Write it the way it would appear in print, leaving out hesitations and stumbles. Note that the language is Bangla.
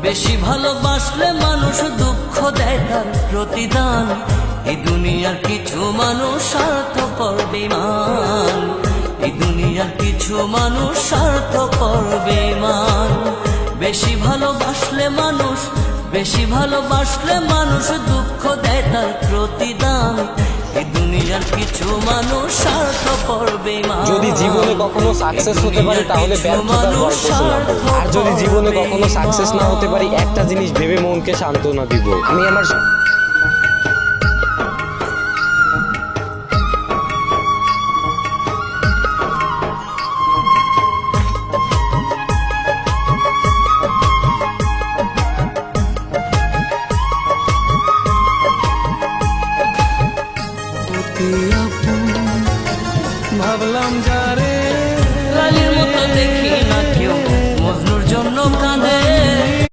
বেশি ভালোবাসলে মানুষ দুঃখ দেয় তার প্রতিদান। এই দুনিয়ার কিছু মানুষ স্বার্থপর বেঈমান, এই দুনিয়ার কিছু মানুষ স্বার্থপর বেঈমান। বেশি ভালোবাসলে মানুষ, বেশি ভালোবাসলে মানুষ দুঃখ দেয় তার প্রতিদান। এই দুনিয়ার কিছু মানুষ স্বার্থপর বেঈমান। যদি জীবনে কখনো সাকসেস হতে পারি তাহলে ব্যর্থতার গল্প শোনাবো, আর যদি জীবনে কখনো সাকসেস না হতে পারি একটা জিনিস ভেবে মনকে সান্ত্বনা দিব, আমি আমার